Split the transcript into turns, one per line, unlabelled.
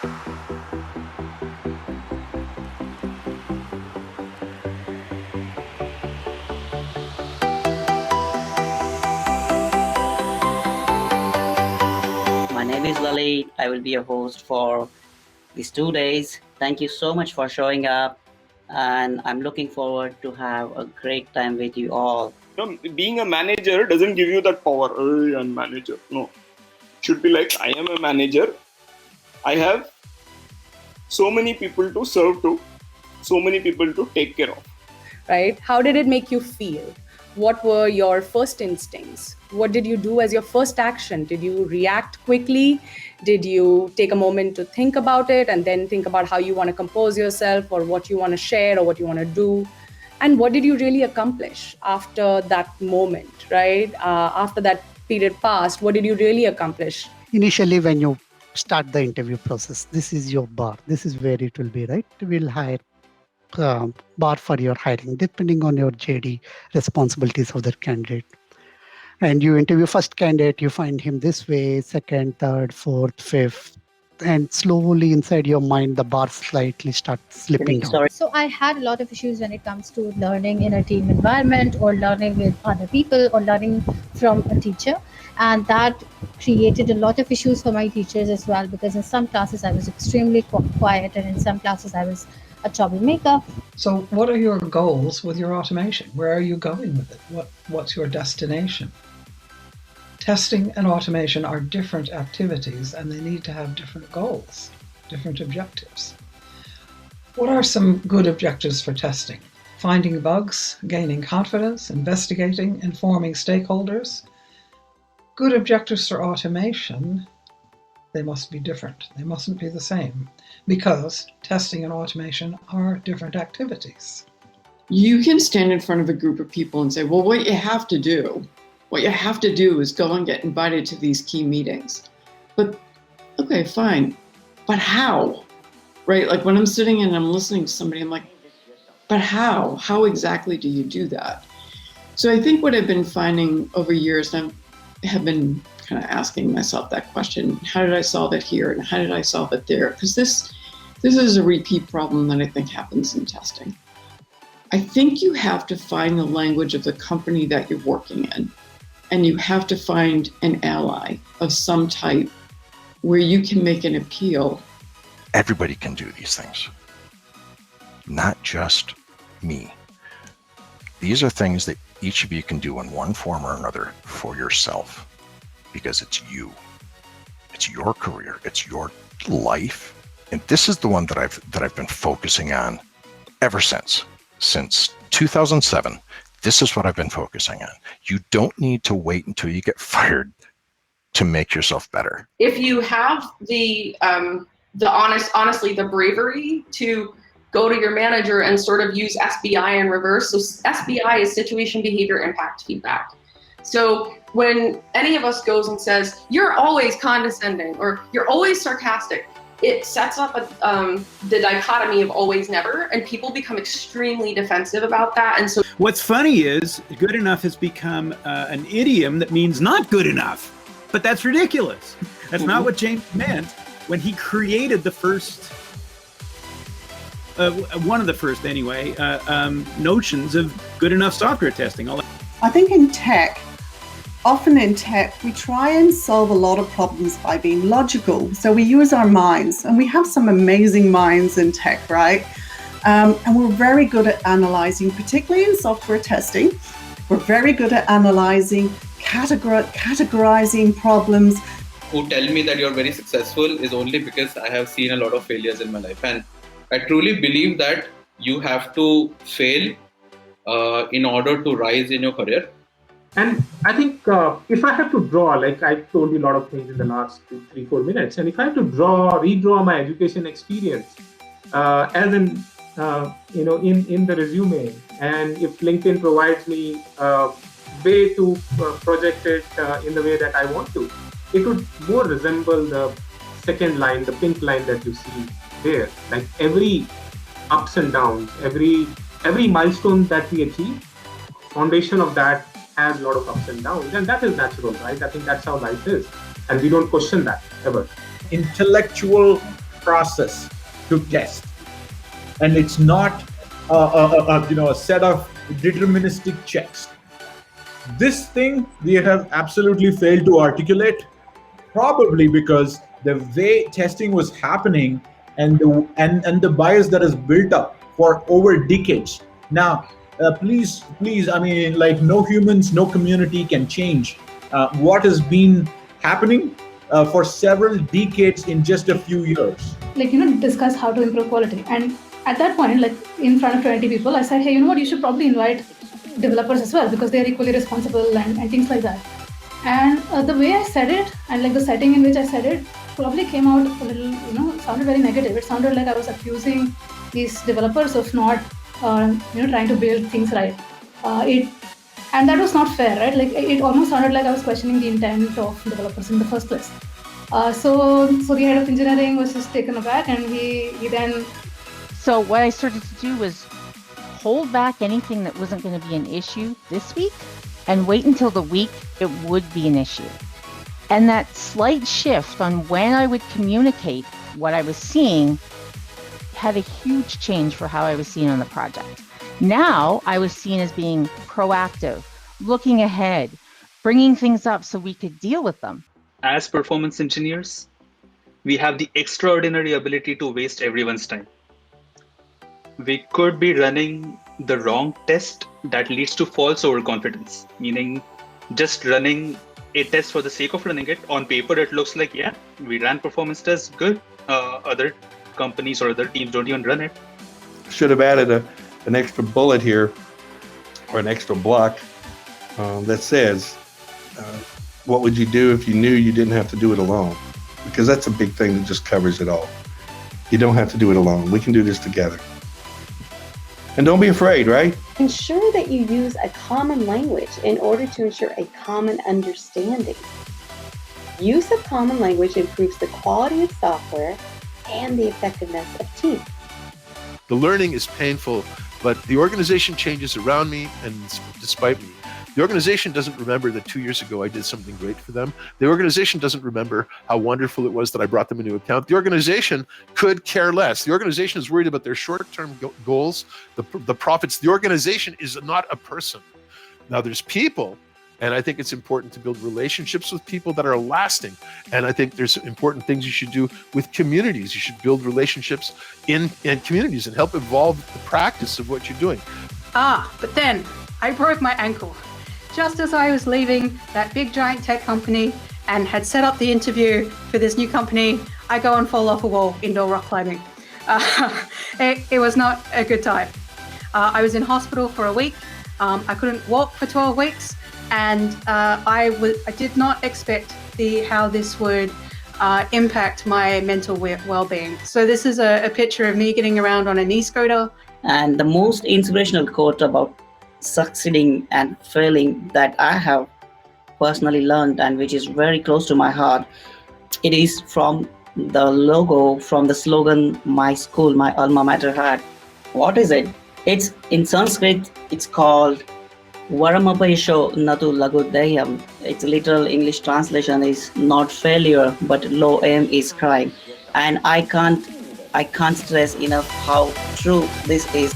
My name is Lalit. I will be your host for these 2 days. Thank you so much for showing up, and I'm looking forward to have a great time with you all.
Being a manager doesn't give you that power. "Hey, I'm manager." No. It should be like, I am a manager. I have so many people to serve to, so many people to take care of.
Right? How did it make you feel? What were your first instincts? What did you do as your first action? Did you react quickly? Did you take a moment to think about it and then think about how you want to compose yourself or what you want to share or what you want to do? And what did you really accomplish after that moment, right? After that period passed, what did you really accomplish?
Initially, when you start the interview process, this is your bar. This is where it will be, right? We'll hire bar for your hiring, depending on your JD responsibilities of the candidate. And you interview first candidate, you find him this way, second, third, fourth, fifth, and slowly inside your mind, the bar slightly starts slipping down.
Sorry.
So I had a lot of issues when it comes to learning in a team environment or learning with other people or learning from a teacher. And that created a lot of issues for my teachers as well, because in some classes I was extremely quiet and in some classes I was a troublemaker.
So what are your goals with your automation? Where are you going with it? What's your destination? Testing and automation are different activities and they need to have different goals, different objectives. What are some good objectives for testing? Finding bugs, gaining confidence, investigating, informing stakeholders. Good objectives for automation, they must be different. They mustn't be the same because testing and automation are different activities.
You can stand in front of a group of people and say, well, what you have to do is go and get invited to these key meetings. But, okay, fine. But how? Right? Like when I'm sitting and I'm listening to somebody, I'm like, but how? How exactly do you do that? So I think what I've been finding over years, and I have been kind of asking myself that question, how did I solve it here and how did I solve it there? Because this is a repeat problem that I think happens in testing. I think you have to find the language of the company that you're working in, and you have to find an ally of some type where you can make an appeal.
Everybody can do these things, not just me. These are things that each of you can do in one form or another for yourself, because it's you. It's your career, it's your life. And this is the one that I've been focusing on ever since 2007. This is what I've been focusing on. You don't need to wait until you get fired to make yourself better.
If you have honestly the bravery to go to your manager and sort of use SBI in reverse. So SBI is situation, behavior, impact, feedback. So when any of us goes and says, you're always condescending or you're always sarcastic, it sets up the dichotomy of always never, and people become extremely defensive about that. And so
what's funny is good enough has become an idiom that means not good enough, but that's ridiculous. That's not what James meant when he created the first, one of the first anyway, notions of good enough software testing.
I think often in tech, we try and solve a lot of problems by being logical. So we use our minds, and we have some amazing minds in tech, right? And we're very good at analyzing, particularly in software testing. We're very good at analyzing, categorizing problems.
Who tell me that you're very successful is only because I have seen a lot of failures in my life. And I truly believe that you have to fail in order to rise in your career.
And I think if I have to draw, like I told you a lot of things in the last 3-4 minutes, and if I have to redraw my education experience as in the resume, and if LinkedIn provides me a way to project it in the way that I want to, it would more resemble the second line, the pink line that you see there. Like every ups and downs, every milestone that we achieve, foundation of that has a lot of ups and downs, and that is natural, right? I think that's how life is, and we don't question that ever.
Intellectual process to test, and it's not a set of deterministic checks. This thing we have absolutely failed to articulate, probably because the way testing was happening and the bias that is built up for over decades. Now, please, I mean, like, no humans, no community can change what has been happening for several decades in just a few years.
Like, discuss how to improve quality. And at that point, like in front of 20 people, I said, hey, you know what, you should probably invite developers as well, because they're equally responsible and things like that. And the way I said it, and like the setting in which I said it, probably came out a little, sounded very negative. It sounded like I was accusing these developers of not, trying to build things right. And that was not fair, right? Like, it almost sounded like I was questioning the intent of developers in the first place. So the head of engineering was just taken aback, and he then.
So what I started to do was hold back anything that wasn't going to be an issue this week, and wait until the week it would be an issue. And that slight shift on when I would communicate what I was seeing had a huge change for how I was seen on the project. Now I was seen as being proactive, looking ahead, bringing things up so we could deal with them.
As performance engineers, we have the extraordinary ability to waste everyone's time. We could be running the wrong test that leads to false overconfidence, meaning just running a test for the sake of running it. On paper, it looks like, yeah, we ran performance tests, good. Other companies or other teams don't even run it.
Should have added an extra bullet here, or an extra block that says, what would you do if you knew you didn't have to do it alone? Because that's a big thing that just covers it all. You don't have to do it alone. We can do this together. And don't be afraid, right?
Ensure that you use a common language in order to ensure a common understanding. Use of common language improves the quality of software and the effectiveness of teams.
The learning is painful, but the organization changes around me, and despite me. The organization doesn't remember that 2 years ago I did something great for them. The organization doesn't remember how wonderful it was that I brought them a new account. The organization could care less. The organization is worried about their short-term goals, the profits. The organization is not a person. Now there's people, and I think it's important to build relationships with people that are lasting. And I think there's important things you should do with communities. You should build relationships in communities and help evolve the practice of what you're doing.
But then I broke my ankle. Just as I was leaving that big giant tech company and had set up the interview for this new company, I go and fall off a wall indoor rock climbing. It was not a good time. I was in hospital for a week. I couldn't walk for 12 weeks, and I did not expect how this would impact my mental well-being. So this is a picture of me getting around on a knee scooter.
And the most inspirational quote about succeeding and failing that I have personally learned, and which is very close to my heart, it is from the logo, from the slogan my school, my alma mater had. What is it? It's in Sanskrit, it's called Varamapayasho Natu Lagudayam. Its literal English translation is not failure, but low aim is crime. And I can't stress enough how true this is.